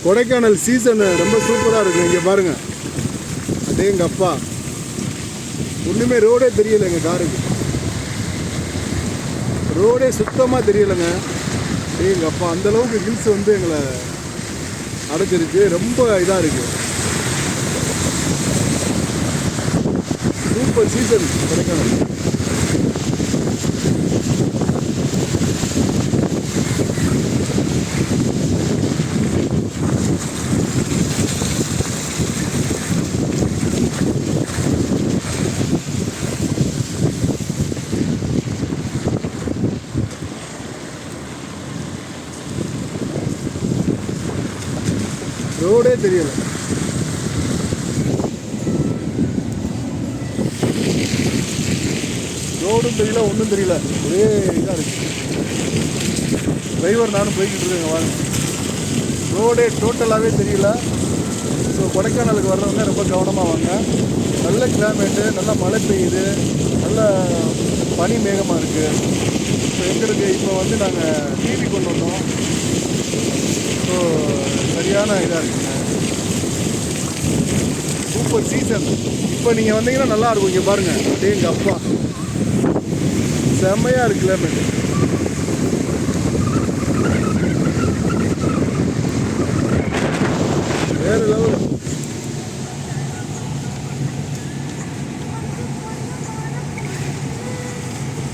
Kodaikanal season ரொம்ப சூப்பராக இருக்கும். இங்கே பாருங்கள், அதே எங்கள் அப்பா ஒன்றுமே ரோடே தெரியலை. எங்கள் காருக்கு ரோடே சுத்தமாக தெரியலைங்க. அதே எங்கள் அப்பா அந்தளவுக்கு ஹில்ஸ் வந்து எங்களை அடைச்சிருச்சு. ரொம்ப இதாக இருக்குது. Super season Kodaikanal. ரோடே தெரியல. ரோடும் தெரியல, ஒன்றும் தெரியல. ஒரே இதாக இருக்கு. டிரைவர் நானும் போய்கிட்டு இருக்கேங்க. வாங்க, ரோடே டோட்டலாகவே தெரியல. ஸோ கொடைக்கானலுக்கு வர்றவங்க ரொம்ப கவனமாக வாங்க. நல்ல கிளைமேட்டு, நல்லா மழை பெய்யுது, நல்ல பனி மேகமாக இருக்குது. ஸோ எங்களுக்கு இப்போ வந்து நாங்கள் டிவி கொண்டு வந்தோம். ஸோ சரியான இதாக இருக்குங்க. Super season. இப்போ நீங்கள் வந்தீங்கன்னா நல்லாயிருக்கும். இங்கே பாருங்கள், அப்படியே எங்கள் அப்பா செம்மையாக இருக்கு கிளைமேட்டு.